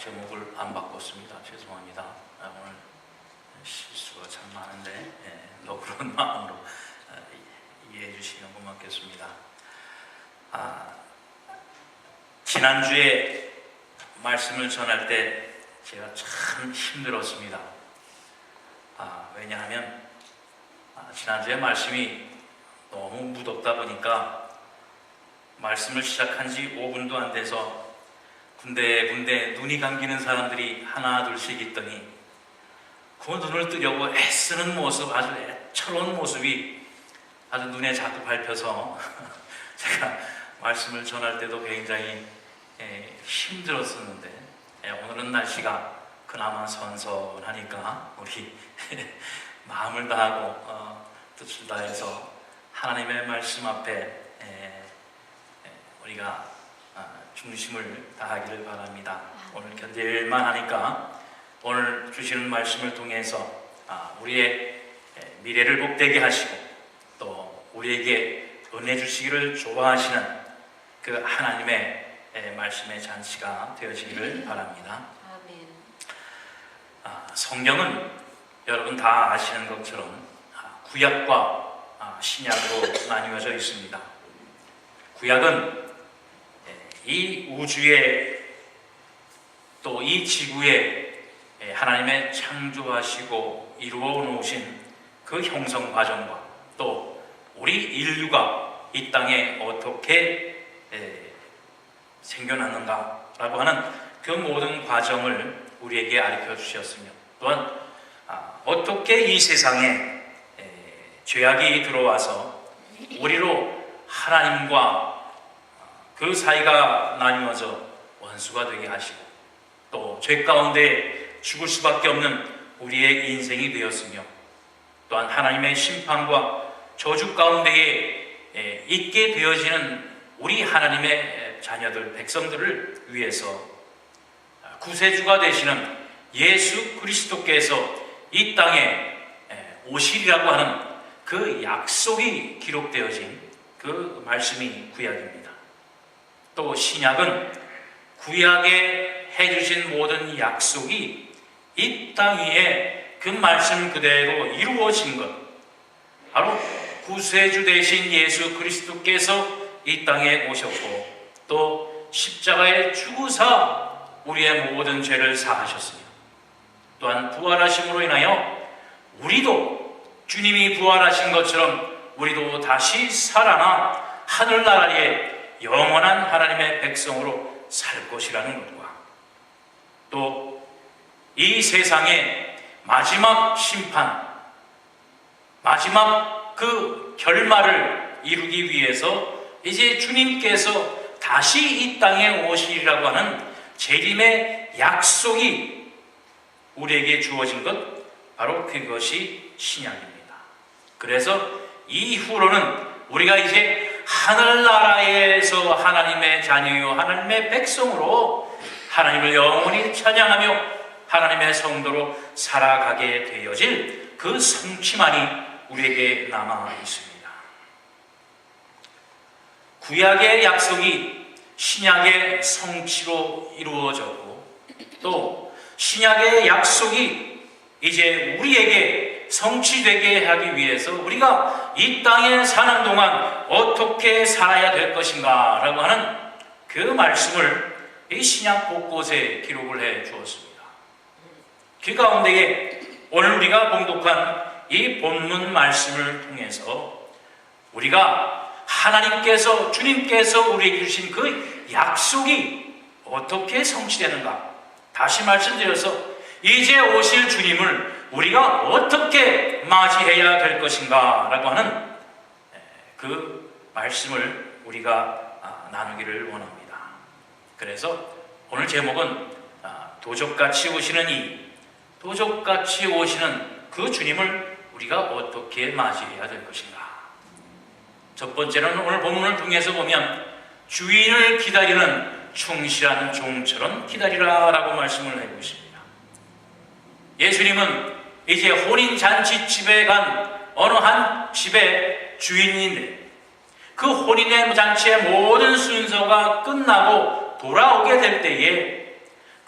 제목을 안 바꿨습니다. 죄송합니다. 오늘 실수가 참 많은데 너그러운 마음으로 이해해 주시면 고맙겠습니다. 지난주에 말씀을 전할 때 제가 참 힘들었습니다. 왜냐하면 지난주에 말씀이 너무 무덥다 보니까 말씀을 시작한 지 5분도 안 돼서 군데군데 눈이 감기는 사람들이 하나 둘씩 있더니 그 눈을 뜨려고 애쓰는 모습, 아주 애처로운 모습이 아주 눈에 자꾸 밟혀서 제가 말씀을 전할 때도 굉장히 힘들었었는데 오늘은 날씨가 그나마 선선하니까 우리 마음을 다하고 뜻을 다해서 하나님의 말씀 앞에 우리가 중심을 다하기를 바랍니다. 오늘 견딜만 하니까 오늘 주시는 말씀을 통해서 우리의 미래를 복되게 하시고 또 우리에게 은혜 주시기를 좋아하시는 그 하나님의 말씀의 잔치가 되어지기를 바랍니다. 아멘. 성경은 여러분 다 아시는 것처럼 구약과 신약으로 나뉘어져 있습니다. 구약은 이 우주에 또 이 지구에 하나님의 창조하시고 이루어 놓으신 그 형성 과정과 또 우리 인류가 이 땅에 어떻게 생겨났는가라고 하는 그 모든 과정을 우리에게 가르쳐 주셨으며 또한 어떻게 이 세상에 죄악이 들어와서 우리로 하나님과 그 사이가 나뉘어져 원수가 되게 하시고 또 죄 가운데 죽을 수밖에 없는 우리의 인생이 되었으며 또한 하나님의 심판과 저주 가운데에 있게 되어지는 우리 하나님의 자녀들, 백성들을 위해서 구세주가 되시는 예수 그리스도께서 이 땅에 오시리라고 하는 그 약속이 기록되어진 그 말씀이 구약입니다. 또 신약은 구약에 해주신 모든 약속이 이 땅 위에 그 말씀 그대로 이루어진 것, 바로 구세주 되신 예수 그리스도께서 이 땅에 오셨고 또 십자가에 죽으사 우리의 모든 죄를 사하셨으며 또한 부활하심으로 인하여 우리도 주님이 부활하신 것처럼 우리도 다시 살아나 하늘나라에 영원한 하나님의 백성으로 살 것이라는 것과 또 이 세상의 마지막 심판, 마지막 그 결말을 이루기 위해서 이제 주님께서 다시 이 땅에 오시리라고 하는 재림의 약속이 우리에게 주어진 것, 바로 그것이 신약입니다. 그래서 이후로는 우리가 이제 하늘나라에서 하나님의 자녀요 하나님의 백성으로 하나님을 영원히 찬양하며 하나님의 성도로 살아가게 되어질 그 성취만이 우리에게 남아 있습니다. 구약의 약속이 신약의 성취로 이루어졌고 또 신약의 약속이 이제 우리에게 성취되게 하기 위해서 우리가 이 땅에 사는 동안 어떻게 살아야 될 것인가 라고 하는 그 말씀을 이 신약 곳곳에 기록을 해 주었습니다. 그 가운데에 오늘 우리가 봉독한 이 본문 말씀을 통해서 우리가 하나님께서, 주님께서 우리에게 주신 그 약속이 어떻게 성취되는가, 다시 말씀드려서 이제 오실 주님을 우리가 어떻게 맞이해야 될 것인가 라고 하는 그 말씀을 우리가 나누기를 원합니다. 그래서 오늘 제목은 도적같이 오시는 도적같이 오시는 그 주님을 우리가 어떻게 맞이해야 될 것인가. 첫 번째는 오늘 본문을 통해서 보면 주인을 기다리는 충실한 종처럼 기다리라 라고 말씀을 하고 있습니다. 예수님은 이제 혼인잔치집에 간 어느 한 집의 주인인데 그 혼인의 잔치의 모든 순서가 끝나고 돌아오게 될 때에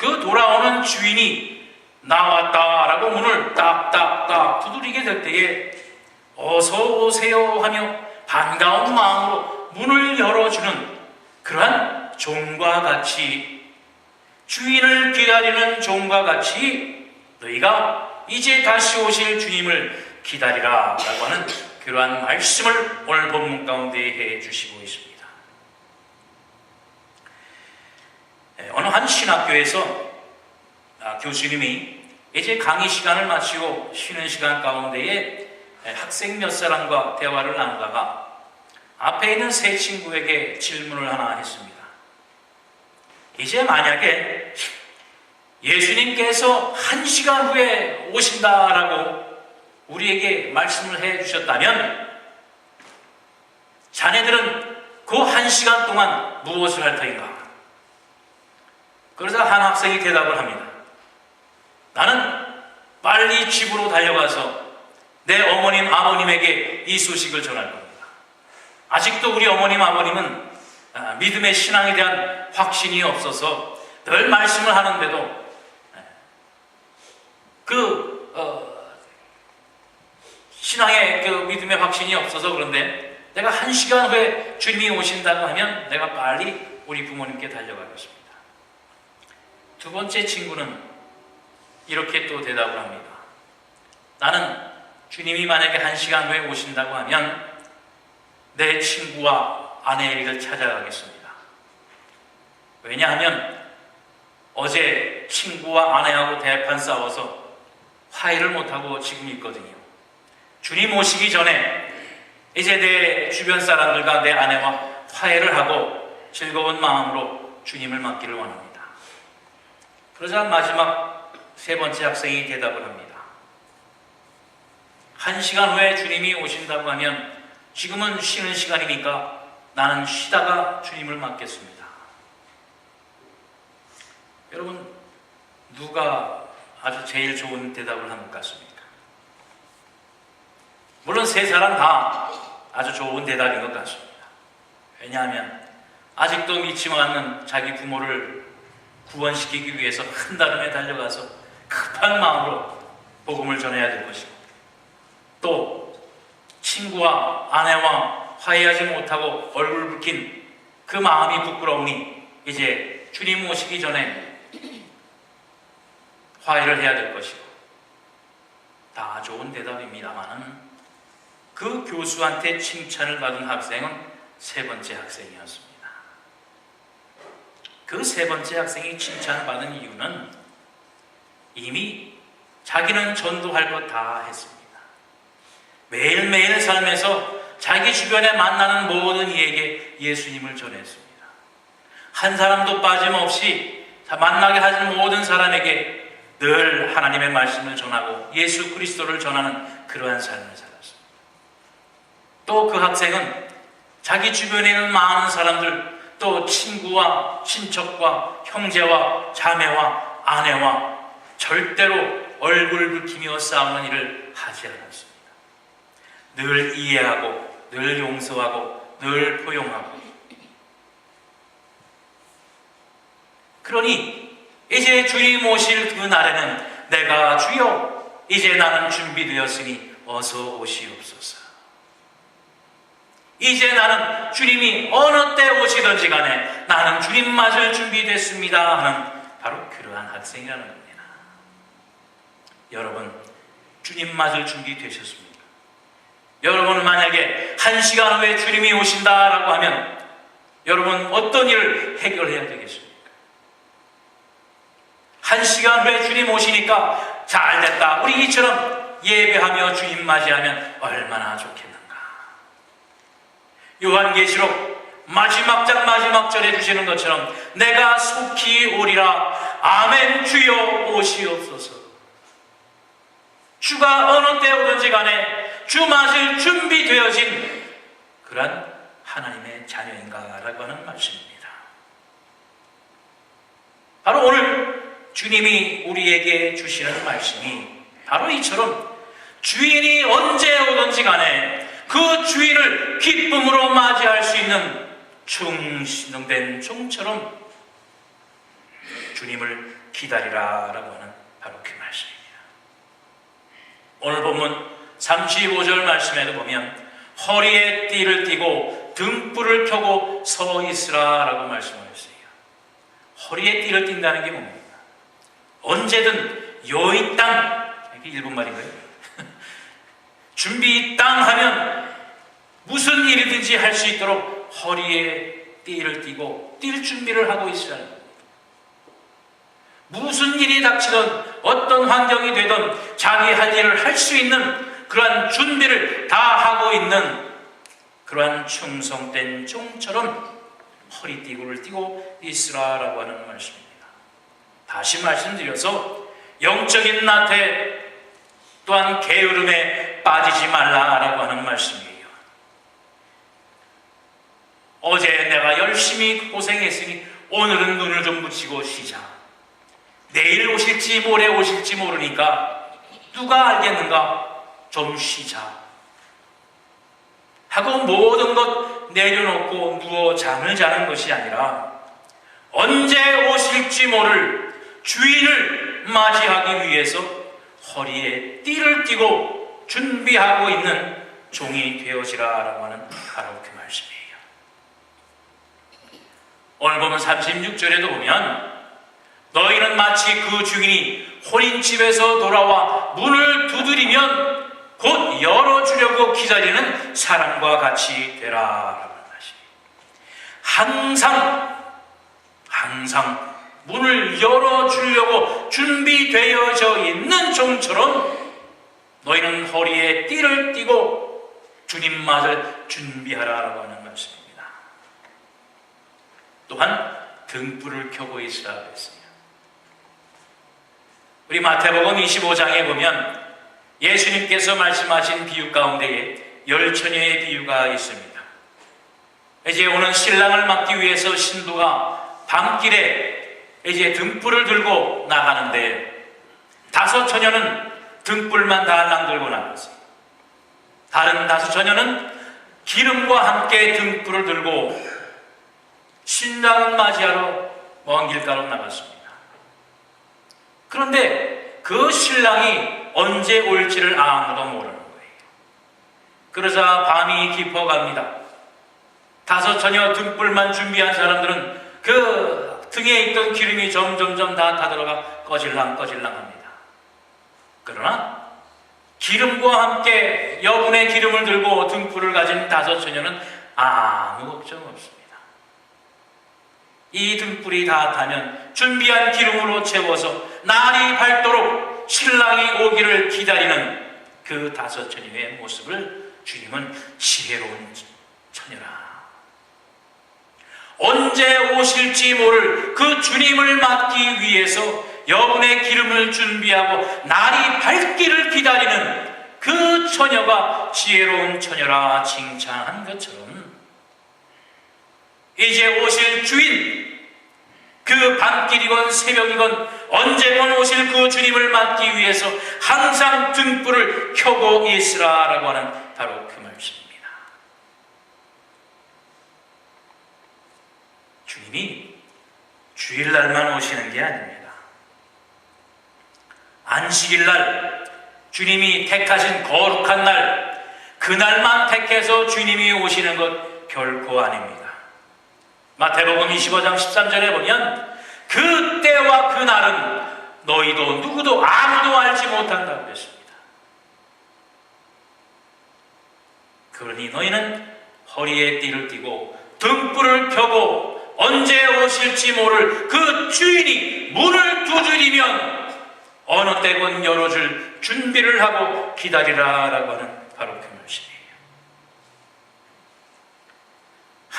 그 돌아오는 주인이 나왔다라고 문을 딱딱딱 두드리게 될 때에 어서 오세요 하며 반가운 마음으로 문을 열어주는 그러한 종과 같이, 주인을 기다리는 종과 같이 너희가 이제 다시 오실 주님을 기다리라 라고 하는 그러한 말씀을 오늘 본문 가운데 해 주시고 있습니다. 어느 한 신학교에서 교수님이 이제 강의 시간을 마치고 쉬는 시간 가운데에 학생 몇 사람과 대화를 나누다가 앞에 있는 세 친구에게 질문을 하나 했습니다. 이제 만약에 예수님께서 1시간 후에 오신다라고 우리에게 말씀을 해 주셨다면 자네들은 그 1시간 동안 무엇을 할 터인가? 그러자 한 학생이 대답을 합니다. 나는 빨리 집으로 달려가서 내 어머님, 아버님에게 이 소식을 전할 겁니다. 아직도 우리 어머님, 아버님은 믿음의 신앙에 대한 확신이 없어서 늘 말씀을 하는데도 신앙의 믿음의 확신이 없어서 그런데 내가 1시간 후에 주님이 오신다고 하면 내가 빨리 우리 부모님께 달려가겠습니다. 두 번째 친구는 이렇게 또 대답을 합니다. 나는 주님이 만약에 1시간 후에 오신다고 하면 내 친구와 아내를 찾아가겠습니다. 왜냐하면 어제 친구와 아내하고 대판 싸워서 화해를 못하고 지금 있거든요. 주님 오시기 전에 이제 내 주변 사람들과 내 아내와 화해를 하고 즐거운 마음으로 주님을 맞기를 원합니다. 그러자 마지막 세 번째 학생이 대답을 합니다. 1시간 후에 주님이 오신다고 하면 지금은 쉬는 시간이니까 나는 쉬다가 주님을 맞겠습니다. 여러분, 누가 아주 제일 좋은 대답을 한 것 같습니까? 물론 세 사람 다 아주 좋은 대답인 것 같습니다. 왜냐하면 아직도 믿지 않는 자기 부모를 구원시키기 위해서 한달음에 달려가서 급한 마음으로 복음을 전해야 될 것이고, 또 친구와 아내와 화해하지 못하고 얼굴 붉힌 그 마음이 부끄러우니 이제 주님 오시기 전에 화해를 해야 될 것이고, 다 좋은 대답입니다만 그 교수한테 칭찬을 받은 학생은 세 번째 학생이었습니다. 그 세 번째 학생이 칭찬을 받은 이유는 이미 자기는 전도할 것 다 했습니다. 매일매일 삶에서 자기 주변에 만나는 모든 이에게 예수님을 전했습니다. 한 사람도 빠짐없이 만나게 하는 모든 사람에게 늘 하나님의 말씀을 전하고 예수 그리스도를 전하는 그러한 삶을 살았습니다. 또 그 학생은 자기 주변에 있는 많은 사람들, 또 친구와 친척과 형제와 자매와 아내와 절대로 얼굴 붉히며 싸우는 일을 하지 않았습니다. 늘 이해하고 늘 용서하고 늘 포용하고. 그러니 이제 주님 오실 그 날에는 내가 주여 이제 나는 준비되었으니 어서 오시옵소서. 이제 나는 주님이 어느 때 오시든지 간에 나는 주님 맞을 준비됐습니다 하는 바로 그러한 학생이라는 겁니다. 여러분, 주님 맞을 준비 되셨습니까? 여러분은 만약에 1시간 후에 주님이 오신다라고 하면 여러분 어떤 일을 해결해야 되겠습니까? 1시간 후에 주님 오시니까 잘됐다, 우리 이처럼 예배하며 주님 맞이하면 얼마나 좋겠는가. 요한계시록 마지막 장 마지막 절에 주시는 것처럼 내가 속히 오리라. 아멘. 주여 오시옵소서. 주가 어느 때 오든지 간에 주 맞을 준비되어진 그런 하나님의 자녀인가라고 하는 말씀입니다. 바로 오늘 주님이 우리에게 주시는 말씀이 바로 이처럼 주인이 언제 오든지 간에 그 주인을 기쁨으로 맞이할 수 있는 충성된 종처럼 주님을 기다리라라고 하는 바로 그 말씀입니다. 오늘 본문 35절 말씀에도 보면 허리에 띠를 띠고 등불을 켜고 서 있으라라고 말씀하셨어요. 허리에 띠를 띈다는 게 뭡니까? 언제든 여의 땅, 이게 일본 말인가요? 준비 땅 하면 무슨 일이든지 할 수 있도록 허리에 띠를 띠고 뛸 준비를 하고 있으라는 겁니다. 무슨 일이 닥치든 어떤 환경이 되든 자기 할 일을 할 수 있는 그러한 준비를 다 하고 있는 그러한 충성된 종처럼 허리띠구를 띠고 있으라라고 하는 말씀입니다. 다시 말씀드려서 영적인 나태 또한 게으름에 빠지지 말라라고 하는 말씀이에요. 어제 내가 열심히 고생했으니 오늘은 눈을 좀 붙이고 쉬자. 내일 오실지 모레 오실지 모르니까 누가 알겠는가? 좀 쉬자 하고 모든 것 내려놓고 누워 잠을 자는 것이 아니라 언제 오실지 모를 주인을 맞이하기 위해서 허리에 띠를 띠고 준비하고 있는 종이 되어지라라고 하는 바로 그 말씀이에요. 오늘 보면 36절에도 보면 너희는 마치 그 주인이 혼인집에서 돌아와 문을 두드리면 곧 열어주려고 기다리는 사람과 같이 되라라는 말씀이에요. 항상 문을 열어주려고 준비되어져 있는 종처럼 너희는 허리에 띠를 띠고 주님 맞을 준비하라라고 하는 말씀입니다. 또한 등불을 켜고 있으라 그랬습니다. 우리 마태복음 25장에 보면 예수님께서 말씀하신 비유 가운데에 10처녀의 비유가 있습니다. 이제 오는 신랑을 맞기 위해서 신부가 밤길에 이제 등불을 들고 나가는데 5처녀는 등불만 달랑 들고 나갔어요. 다른 5처녀는 기름과 함께 등불을 들고 신랑을 맞이하러 먼 길가로 나갔습니다. 그런데 그 신랑이 언제 올지를 아무도 모르는 거예요. 그러자 밤이 깊어갑니다. 5처녀 등불만 준비한 사람들은 그 등에 있던 기름이 점점점 다 타들어가 꺼질랑꺼질랑합니다. 그러나 기름과 함께 여분의 기름을 들고 등불을 가진 5처녀는 아무 걱정 없습니다. 이 등불이 다 타면 준비한 기름으로 채워서 날이 밝도록 신랑이 오기를 기다리는 그 5처녀의 모습을 주님은 지혜로운 처녀라. 언제 오실지 모를 그 주님을 맞기 위해서 여분의 기름을 준비하고 날이 밝기를 기다리는 그 처녀가 지혜로운 처녀라 칭찬한 것처럼 이제 오실 주인, 그 밤길이건 새벽이건 언제건 오실 그 주님을 맞기 위해서 항상 등불을 켜고 있으라라고 하는 바로 그 말씀입니다. 주님이 주일날만 오시는 게 아닙니다. 안식일날 주님이 택하신 거룩한 날, 그날만 택해서 주님이 오시는 것 결코 아닙니다. 마태복음 25장 13절에 보면 그 때와 그 날은 너희도 누구도 아무도 알지 못한다고 했습니다. 그러니 너희는 허리에 띠를 띠고 등불을 켜고 언제 오실지 모를 그 주인이 문을 두드리면 어느 때건 열어줄 준비를 하고 기다리라라고 하는 바로 그 말씀이에요.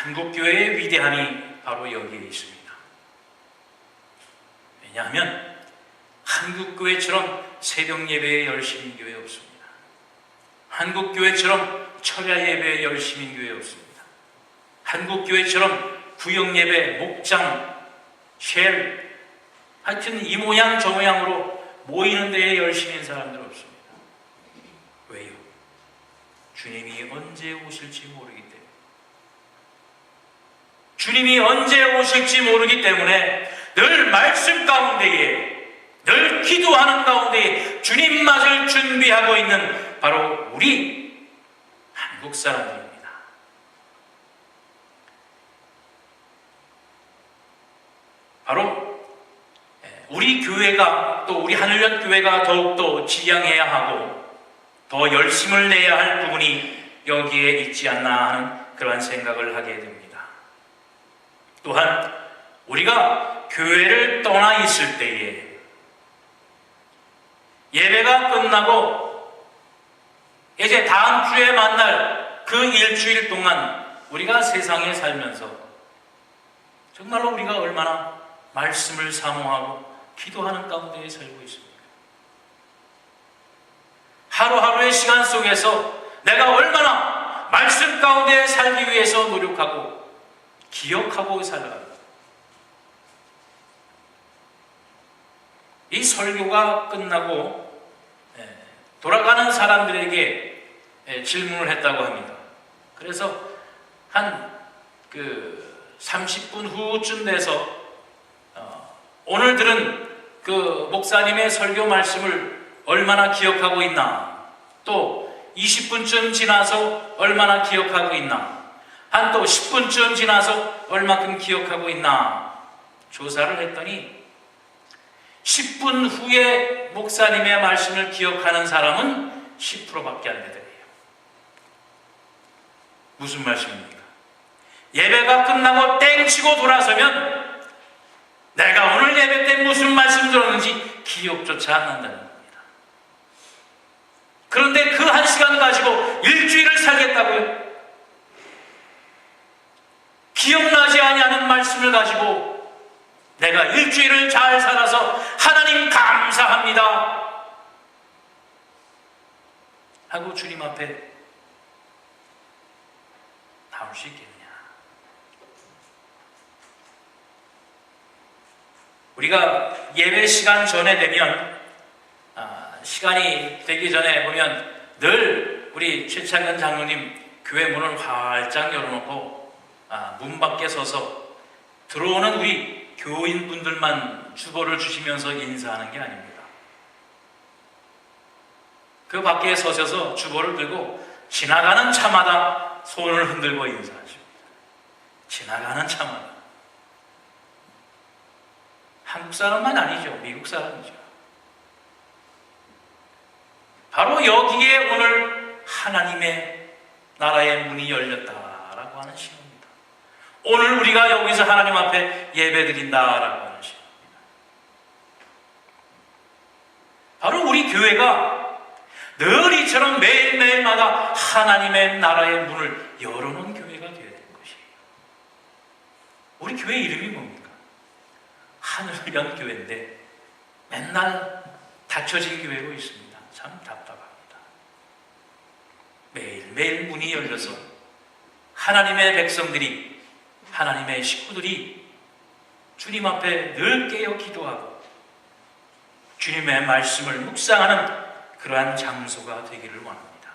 한국교회의 위대함이 바로 여기에 있습니다. 왜냐하면 한국교회처럼 새벽예배에 열심인 교회 없습니다. 한국교회처럼 철야예배에 열심인 교회 없습니다. 한국교회처럼 구역예배, 목장, 쉘, 하여튼 이 모양 저 모양으로 모이는 데에 열심인 사람들 없습니다. 왜요? 주님이 언제 오실지 모르기 때문에. 주님이 언제 오실지 모르기 때문에 늘 말씀 가운데에, 늘 기도하는 가운데에 주님 맞을 준비하고 있는 바로 우리 한국 사람들입니다. 바로 우리 교회가, 또 우리 하늘연 교회가 더욱더 지향해야 하고 더 열심을 내야 할 부분이 여기에 있지 않나 하는 그러한 생각을 하게 됩니다. 또한 우리가 교회를 떠나 있을 때에 예배가 끝나고 이제 다음 주에 만날 그 일주일 동안 우리가 세상에 살면서 정말로 우리가 얼마나 말씀을 사모하고 기도하는 가운데 살고 있습니다. 하루하루의 시간 속에서 내가 얼마나 말씀 가운데 살기 위해서 노력하고 기억하고 살아갑니다. 이 설교가 끝나고 돌아가는 사람들에게 질문을 했다고 합니다. 그래서 한 30분 후쯤 돼서 오늘 들은 그 목사님의 설교 말씀을 얼마나 기억하고 있나, 또 20분쯤 지나서 얼마나 기억하고 있나, 한 또 10분쯤 지나서 얼마큼 기억하고 있나 조사를 했더니 10분 후에 목사님의 말씀을 기억하는 사람은 10%밖에 안 되더래요. 무슨 말씀입니까? 예배가 끝나고 땡치고 돌아서면 내가 오늘 예배 때 무슨 말씀 들었는지 기억조차 안 난다는 겁니다. 그런데 그 한 시간 가지고 일주일을 살겠다고요? 기억나지 아니하는 말씀을 가지고 내가 일주일을 잘 살아서 하나님 감사합니다 하고 주님 앞에 나올 수 있겠느냐? 우리가 예배 시간 전에 되면 시간이 되기 전에 보면 늘 우리 최창근 장로님 교회 문을 활짝 열어놓고 문 밖에 서서 들어오는 우리 교인분들만 주보를 주시면서 인사하는 게 아닙니다. 그 밖에 서셔서 주보를 들고 지나가는 차마다 손을 흔들고 인사하십니다. 지나가는 차마다. 한국 사람만 아니죠. 미국 사람이죠. 바로 여기에 오늘 하나님의 나라의 문이 열렸다라고 하는 신호입니다. 오늘 우리가 여기서 하나님 앞에 예배드린다라고 하는 신호입니다. 바로 우리 교회가 늘 이처럼 매일매일마다 하나님의 나라의 문을 열어놓은 교회가 되어야 되는 것이에요. 우리 교회 이름이 뭡니까? 하늘연 교회인데 맨날 닫혀진 교회로 있습니다. 참 답답합니다. 매일매일 문이 열려서 하나님의 백성들이, 하나님의 식구들이 주님 앞에 늘 깨어 기도하고 주님의 말씀을 묵상하는 그러한 장소가 되기를 원합니다.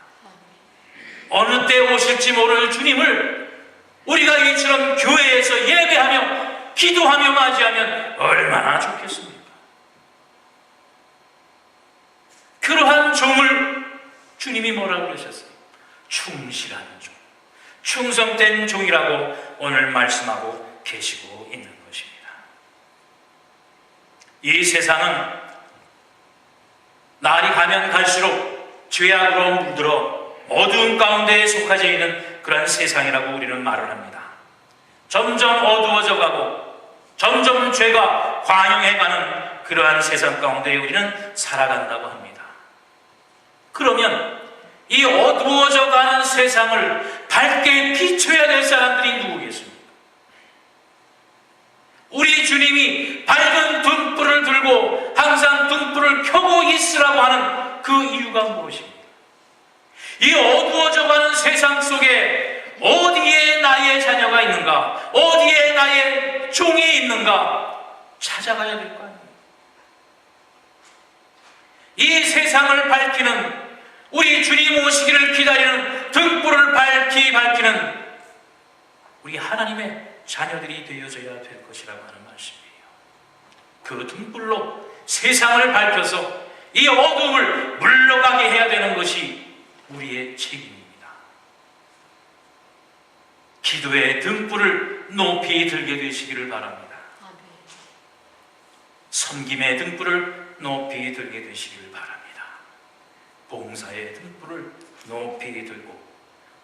어느 때 오실지 모를 주님을 우리가 이처럼 교회에서 예배하며 기도하며 맞이하면 얼마나 좋겠습니까? 그러한 종을 주님이 뭐라고 그러셨어요? 충실한 종, 충성된 종이라고 오늘 말씀하고 계시고 있는 것입니다. 이 세상은 날이 가면 갈수록 죄악으로 물들어 어두운 가운데에 속하져 있는 그런 세상이라고 우리는 말을 합니다. 점점 어두워져 가고 점점 죄가 관영해가는 그러한 세상 가운데 우리는 살아간다고 합니다. 그러면 이 어두워져 가는 세상을 밝게 비춰야 될 사람들이 누구겠습니까? 우리 주님이 밝은 등불을 들고 항상 등불을 켜고 있으라고 하는 그 이유가 무엇입니까? 이 어두워져 가는 세상 속에 어디에 나의 자녀가 있는가? 어디에 나의 종이 있는가? 찾아가야 될 거 아니에요. 이 세상을 밝히는, 우리 주님 오시기를 기다리는 등불을 밝히는 우리 하나님의 자녀들이 되어져야 될 것이라고 하는 말씀이에요. 그 등불로 세상을 밝혀서 이 어둠을 물러가게 해야 되는 것이 우리의 책임입니다. 기도의 등불을 높이 들게 되시기를 바랍니다. 섬김의 등불을 높이 들게 되시기를 바랍니다. 봉사의 등불을 높이 들고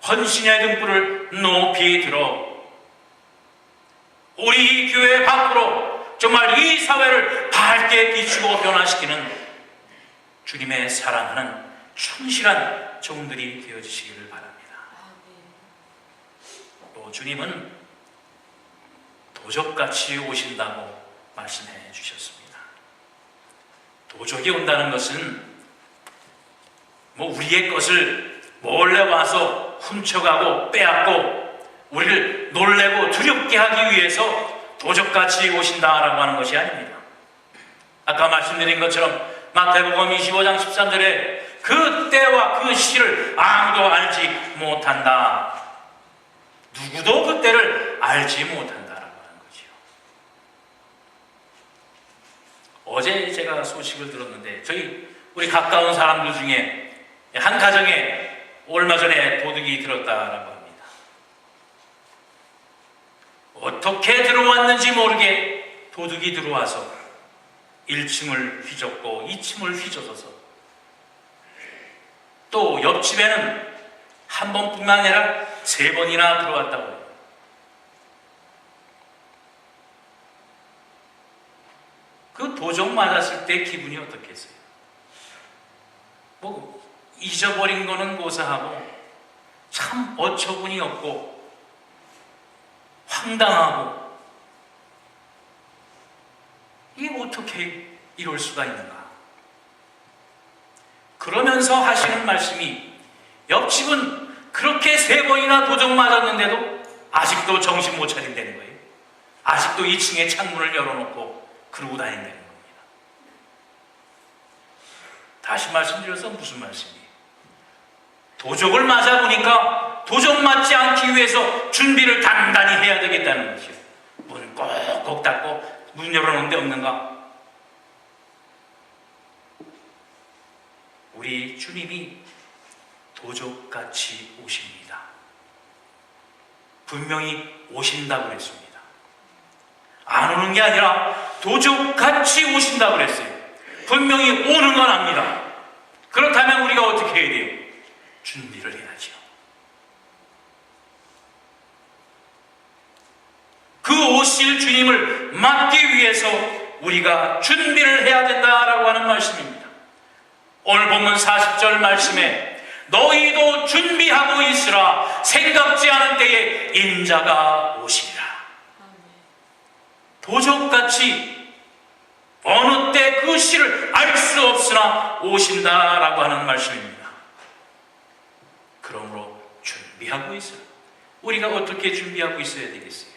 헌신의 등불을 높이 들어 우리 교회 밖으로 정말 이 사회를 밝게 비추고 변화시키는 주님의 사랑하는 충실한 종들이 되어주시기를 바랍니다. 또 주님은 도적같이 오신다고 말씀해 주셨습니다. 도적이 온다는 것은 우리의 것을 몰래 와서 훔쳐가고 빼앗고 우리를 놀래고 두렵게 하기 위해서 도적같이 오신다라고 하는 것이 아닙니다. 아까 말씀드린 것처럼 마태복음 25장 13절에 그 때와 그 시를 아무도 알지 못한다. 누구도 그 때를 알지 못한다라고 하는 거지요. 어제 제가 소식을 들었는데 우리 가까운 사람들 중에 한 가정에 얼마 전에 도둑이 들었다라고 합니다. 어떻게 들어왔는지 모르게 도둑이 들어와서 1층을 휘젓고 2층을 휘저어서 또 옆집에는 한 번뿐만 아니라 3번이나 들어왔다고 해요. 그 도적 맞았을 때 기분이 어떻겠어요? 잊어버린 거는 고사하고 참 어처구니 없고 황당하고 이게 어떻게 이럴 수가 있는가? 그러면서 하시는 말씀이 옆집은 그렇게 3번이나 도적 맞았는데도 아직도 정신 못 차린다는 거예요. 아직도 2층에 창문을 열어놓고 그러고 다닌다는 겁니다. 다시 말씀드려서 무슨 말씀이에요? 도적을 맞아보니까 도적 맞지 않기 위해서 준비를 단단히 해야 되겠다는 거죠. 문을 꼭꼭 닫고 문 열어놓은 데 없는가? 우리 주님이 도적같이 오십니다. 분명히 오신다고 그랬습니다. 안 오는 게 아니라 도적같이 오신다고 그랬어요. 분명히 오는 건 압니다. 그렇다면 우리가 어떻게 해야 돼요? 준비를 해야죠. 그 오실 주님을 맞기 위해서 우리가 준비를 해야 된다라고 하는 말씀입니다. 오늘 본문 40절 말씀에 너희도 준비하고 있으라 생각지 않은 때에 인자가 오시리라. 도적같이 어느 때 그 시를 알 수 없으나 오신다라고 하는 말씀입니다. 그러므로 준비하고 있어라. 우리가 어떻게 준비하고 있어야 되겠어요?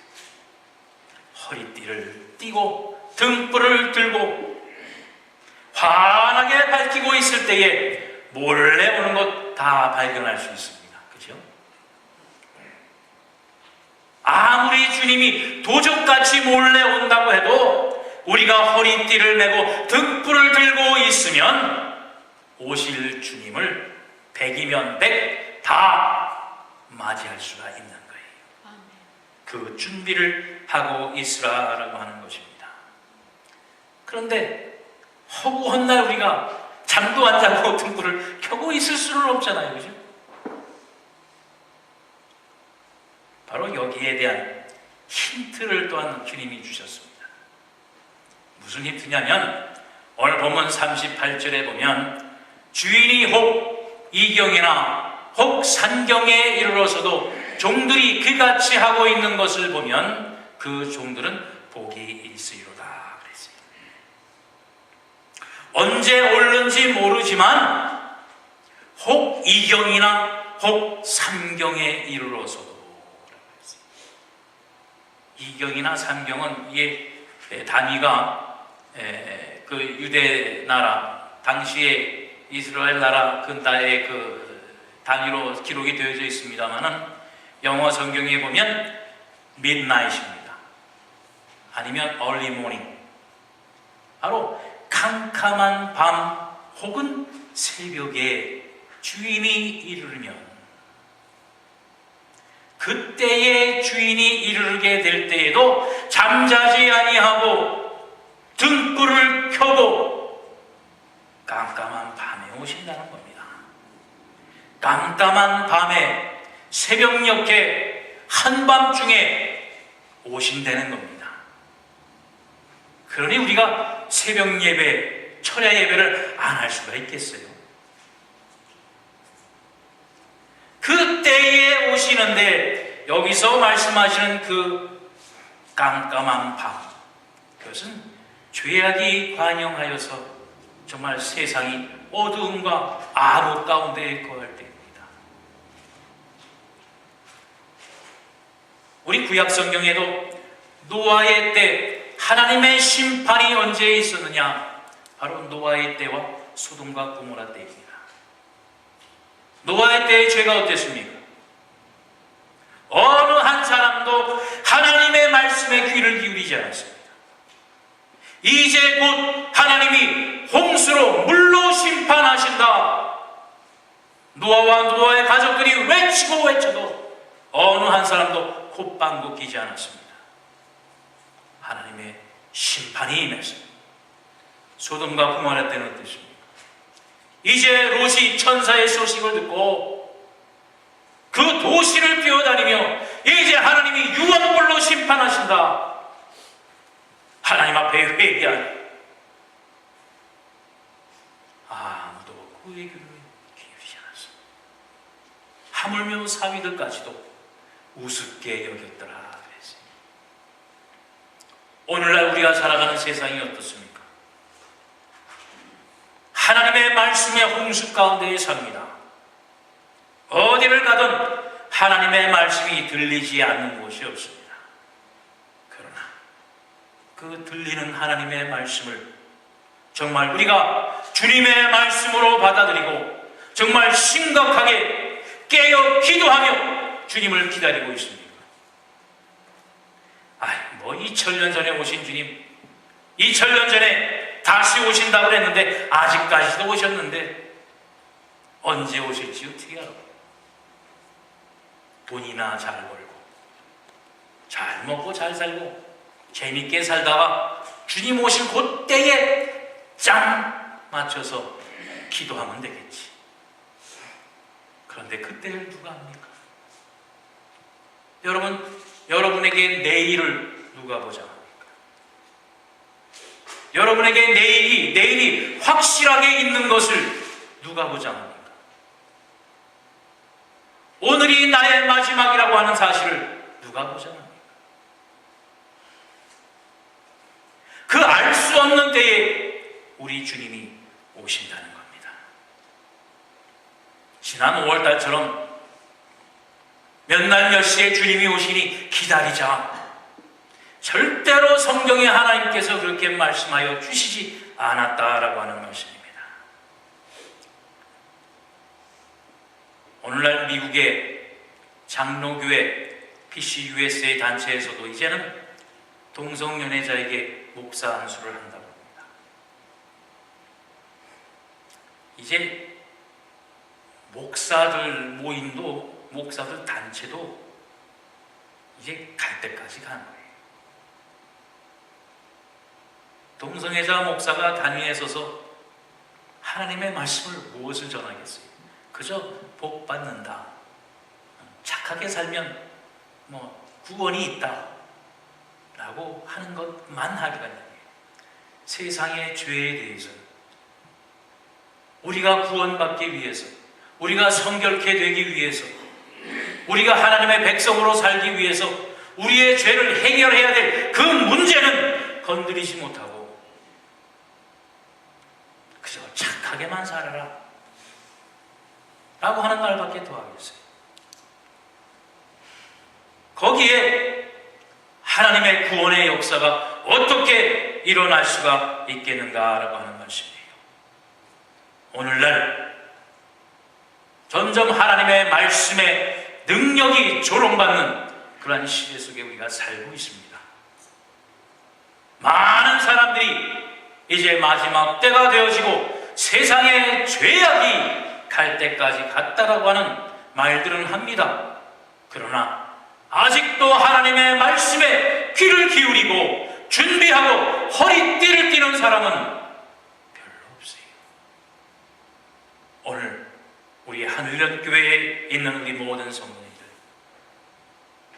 허리띠를 띠고 등불을 들고 환하게 밝히고 있을 때에 몰래 오는 것 다 발견할 수 있습니다. 그죠? 아무리 주님이 도적같이 몰래 온다고 해도 우리가 허리띠를 메고 등불을 들고 있으면 오실 주님을 100이면 100 다 맞이할 수가 있는 거예요. 그 준비를 하고 있으라라고 하는 것입니다. 그런데 허구한 날 우리가 잠도 안 자고 등불을 켜고 있을 수는 없잖아요. 그죠? 바로 여기에 대한 힌트를 또한 주님이 주셨습니다. 무슨 힌트냐면 오늘 본문 38절에 보면 주인이 혹 이경이나 혹 산경에 이르러서도 종들이 그같이 하고 있는 것을 보면 그 종들은 복이 있으리로다 그랬어요. 언제 오는지 모르지만 혹 이경이나 혹 삼경에 이르러서도 이경이나 삼경은 이게 단위가 그 유대 나라 당시에 이스라엘 나라 그 나라의 그 단위로 기록이 되어져 있습니다만은 영어 성경에 보면 midnight입니다. 아니면 early morning 바로 캄캄한 밤 혹은 새벽에 주인이 이르면, 그때에 주인이 이르게 될 때에도 잠자지 아니하고 등불을 켜고 깜깜한 밤에 오신다는 겁니다. 깜깜한 밤에, 새벽녘에, 한밤중에 오신다는 겁니다. 그러니 우리가 새벽 예배, 철야 예배를 안 할 수가 있겠어요? 그때에 오시는데, 여기서 말씀하시는 그 깜깜한 밤, 그것은 죄악이 관영하여서 정말 세상이 어두움과 암흑 가운데 거할 때입니다. 우리 구약 성경에도 노아의 때, 하나님의 심판이 언제 있었느냐? 바로 노아의 때와 소돔과 고모라 때입니다. 노아의 때의 죄가 어땠습니까? 어느 한 사람도 하나님의 말씀에 귀를 기울이지 않았습니다. 이제 곧 하나님이 홍수로 물로 심판하신다. 노아와 노아의 가족들이 외치고 외쳐도 어느 한 사람도 콧방귀 끼지 않았습니다. 하나님의 심판이 임했습니다. 소돔과 고모라 때는 어땠습니까? 이제 롯이 천사의 소식을 듣고 그 도시를 뛰어다니며 이제 하나님이 유황불로 심판하신다. 하나님 앞에 회개하니 아무도 그의 귀를 기울이지 않았습니다. 하물며 사위들까지도 우습게 여겼더라 그랬어요. 오늘날 우리가 살아가는 세상이 어떻습니까? 하나님의 말씀의 홍수 가운데에 삽니다. 어디를 가든 하나님의 말씀이 들리지 않는 곳이 없습니다. 그러나 그 들리는 하나님의 말씀을 정말 우리가 주님의 말씀으로 받아들이고 정말 심각하게 깨어 기도하며 주님을 기다리고 있습니다. 2000년 전에 오신 주님, 2000년 전에 다시 오신다고 했는데 아직까지도 오셨는데 언제 오실지 어떻게 알아? 돈이나 잘 벌고 잘 먹고 잘 살고 재밌게 살다가 주님 오실 그때에 짱 맞춰서 기도하면 되겠지. 그런데 그때를 누가 합니까? 여러분에게 내일을 누가 보장합니까? 여러분에게 내일이 확실하게 있는 것을 누가 보장합니까? 오늘이 나의 마지막이라고 하는 사실을 누가 보장합니까? 그 알 수 없는 때에 우리 주님이 오신다는 겁니다. 지난 5월달처럼 몇 날 몇 시에 주님이 오시니 기다리자. 절대로 성경에 하나님께서 그렇게 말씀하여 주시지 않았다라고 하는 말씀입니다. 오늘날 미국의 장로교회 PCUSA 단체에서도 이제는 동성연애자에게 목사 안수를 한다고 합니다. 이제 목사들 모임도, 목사들 단체도 이제 갈 때까지 가는 거예요. 동성애자 목사가 단위에 서서 하나님의 말씀을 무엇을 전하겠어요? 그저 복 받는다, 착하게 살면 구원이 있다 라고 하는 것만 하기가 아니에요. 세상의 죄에 대해서 우리가 구원받기 위해서, 우리가 성결케 되기 위해서, 우리가 하나님의 백성으로 살기 위해서 우리의 죄를 해결해야 될 그 문제는 건드리지 못하고 그저 착하게만 살아라 라고 하는 말밖에 더 하겠어요. 거기에 하나님의 구원의 역사가 어떻게 일어날 수가 있겠는가라고 하는 말씀이에요. 오늘날 점점 하나님의 말씀의 능력이 조롱받는 그러한 시대 속에 우리가 살고 있습니다. 많은 사람들이 이제 마지막 때가 되어지고 세상의 죄악이 갈 때까지 갔다라고 하는 말들은 합니다. 그러나 아직도 하나님의 말씀에 귀를 기울이고 준비하고 허리띠를 띠는 사람은 별로 없어요. 오늘 우리 한의련교회에 있는 우리 모든 성도님들,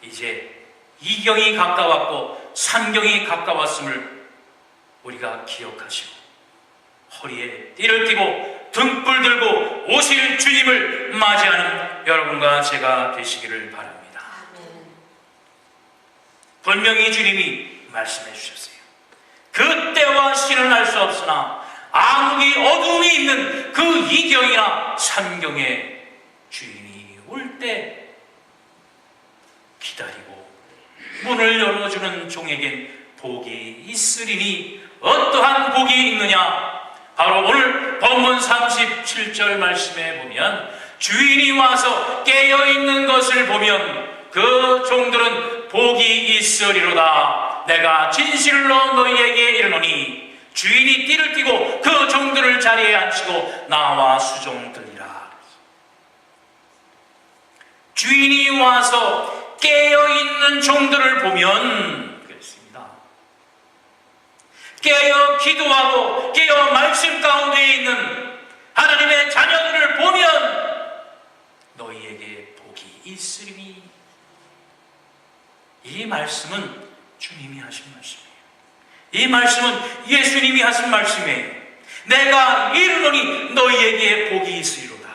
이제 이경이 가까웠고 삼경이 가까웠음을 우리가 기억하시고 허리에 띠를 띠고 등불 들고 오실 주님을 맞이하는 여러분과 제가 되시기를 바랍니다. 분명히 주님이 말씀해 주셨어요. 그 때와 시는 알 수 없으나 암흑이 어둠이 있는 그 이경이나 삼경의 주인이 올 때 기다리고 문을 열어주는 종에겐 복이 있으리니 어떠한 복이 있느냐? 바로 오늘 본문 37절 말씀에 보면 주인이 와서 깨어있는 것을 보면 그 종들은 복이 있으리로다. 내가 진실로 너희에게 이르노니 주인이 띠를 띠고 그 종들을 자리에 앉히고 나와 수종들이라. 주인이 와서 깨어있는 종들을 보면 그랬습니다. 깨어 기도하고 깨어 말씀 가운데 있는 하나님의 자녀들을 보면 너희에게 복이 있으리니. 이 말씀은 주님이 하신 말씀이에요. 이 말씀은 예수님이 하신 말씀이에요. 내가 이르노니 너희에게 복이 있으리로다.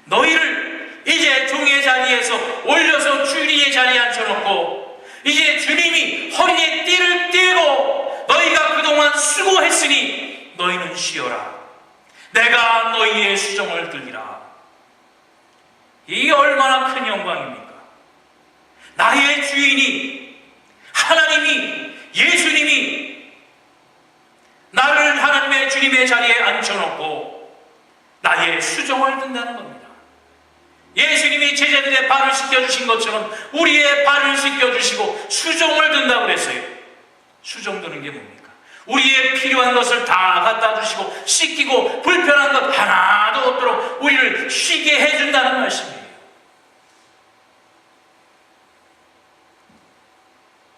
너희를 이제 종의 자리에서 올려서 주인의 자리에 앉혀놓고 이제 주님이 허리에 띠를 띠고 너희가 그동안 수고했으니 너희는 쉬어라. 내가 너희의 수종을 들리라. 이게 얼마나 큰 영광입니까? 나의 주인이 하나님이 예수님이 나를 하나님의 주님의 자리에 앉혀놓고 나의 수종을 든다는 겁니다. 예수님이 제자들의 발을 씻겨주신 것처럼 우리의 발을 씻겨주시고 수종을 든다고 그랬어요. 수종 드는 게 뭡니까? 우리의 필요한 것을 다 갖다 주시고 씻기고 불편한 것 하나도 없도록 우리를 쉬게 해준다는 말씀이에요.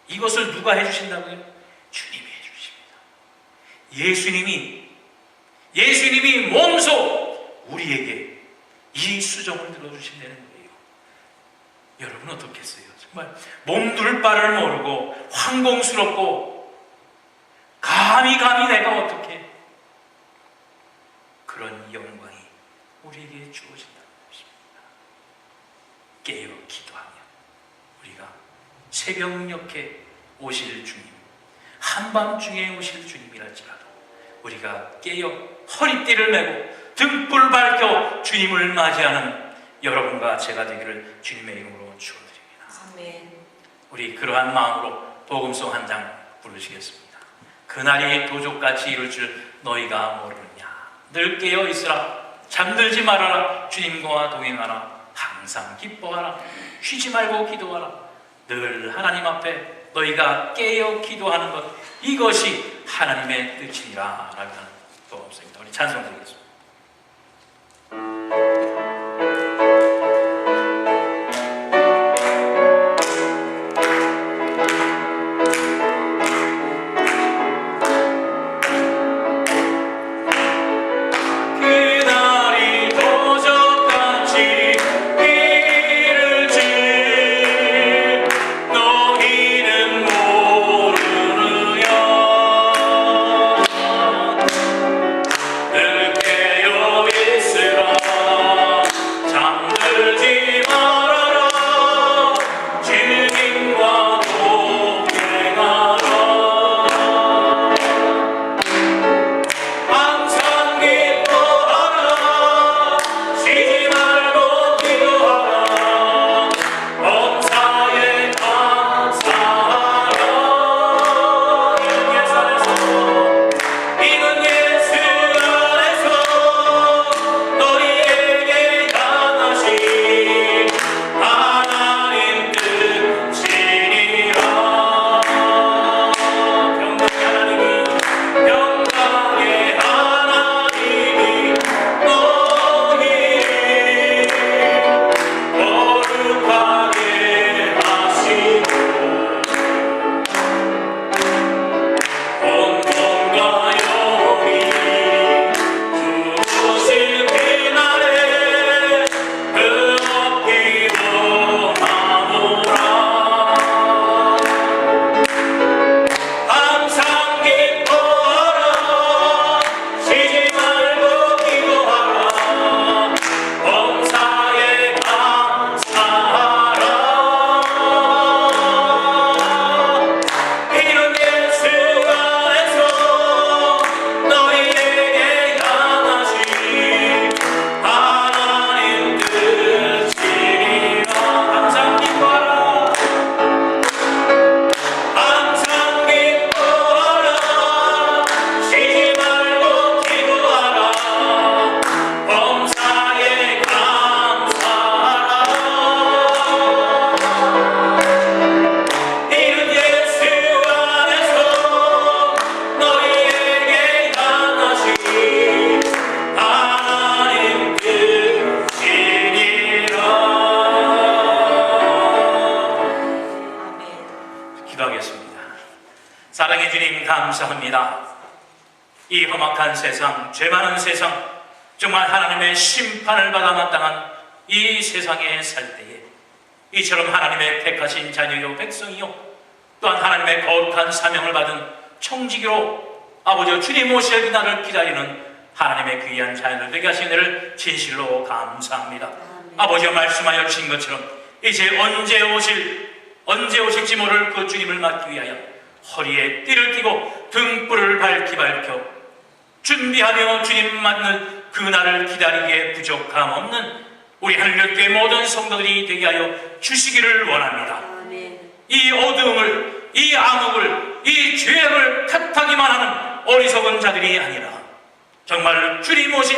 이것을 누가 해주신다고요? 주님이 해주십니다. 예수님이 몸소 우리에게 이 수종을 들어주신다는 거예요. 여러분 어떻겠어요? 정말 몸둘 바를 모르고 황공스럽고 감히 내가 어떻게 그런 영광이 우리에게 주어진다는 것입니다. 깨어 기도하며 우리가 새벽녘에 오실 주님, 한밤중에 오실 주님이랄지라도 우리가 깨어 허리띠를 메고 등불 밝혀 주님을 맞이하는 여러분과 제가 되기를 주님의 이름으로 축원드립니다. 아멘. 우리 그러한 마음으로 복음송 한 장 부르시겠습니다. 그날이 도적같이 이룰 줄 너희가 모르느냐. 늘 깨어 있으라. 잠들지 말아라. 주님과 동행하라. 항상 기뻐하라. 쉬지 말고 기도하라. 늘 하나님 앞에 너희가 깨어 기도하는 것, 이것이 하나님의 뜻이니라 라고 하는 복음송입니다. 우리 찬송 드리겠습니다. 늘 감사합니다. 이 험악한 세상, 죄 많은 세상, 정말 하나님의 심판을 받아 마땅한 이 세상에 살 때에 이처럼 하나님의 택하신 자녀요 백성이요 또한 하나님의 거룩한 사명을 받은 청지기로 아버지와 주님 오실 그날을 기다리는 하나님의 귀한 자녀들 되게 하신 은혜를 진실로 감사합니다. 아버지가 말씀하여 주신 것처럼 이제 언제 오실지 모를 그 주님을 맞기 위하여 허리에 띠를 띠고 등불을 밝혀 준비하며 주님 맞는 그날을 기다리기에 부족함 없는 우리 한일교회 모든 성도들이 되게 하여 주시기를 원합니다. 이 어두움을, 이 암흑을, 이 죄악을 탓하기만 하는 어리석은 자들이 아니라 정말 주님 오실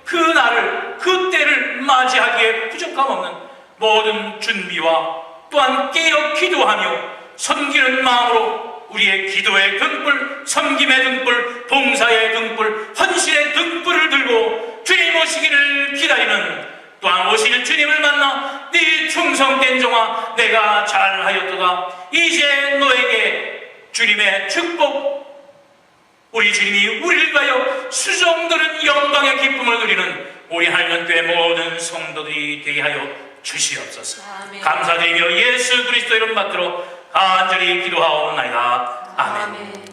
그날을, 그때를 맞이하기에 부족함 없는 모든 준비와 또한 깨어 기도하며 섬기는 마음으로 우리의 기도의 등불, 섬김의 등불, 봉사의 등불, 헌신의 등불을 들고 주님 오시기를 기다리는 또한 오실 주님을 만나 네 충성된 종아 내가 잘하였도다. 이제 너에게 주님의 축복, 우리 주님이 우리를 위하여 수종드는 영광의 기쁨을 누리는 우리 한일교회 모든 성도들이 되게 하여 주시옵소서. 아멘. 감사드리며 예수 그리스도 이름 받들어 간절히 기도하옵나이다. 아멘. 아멘.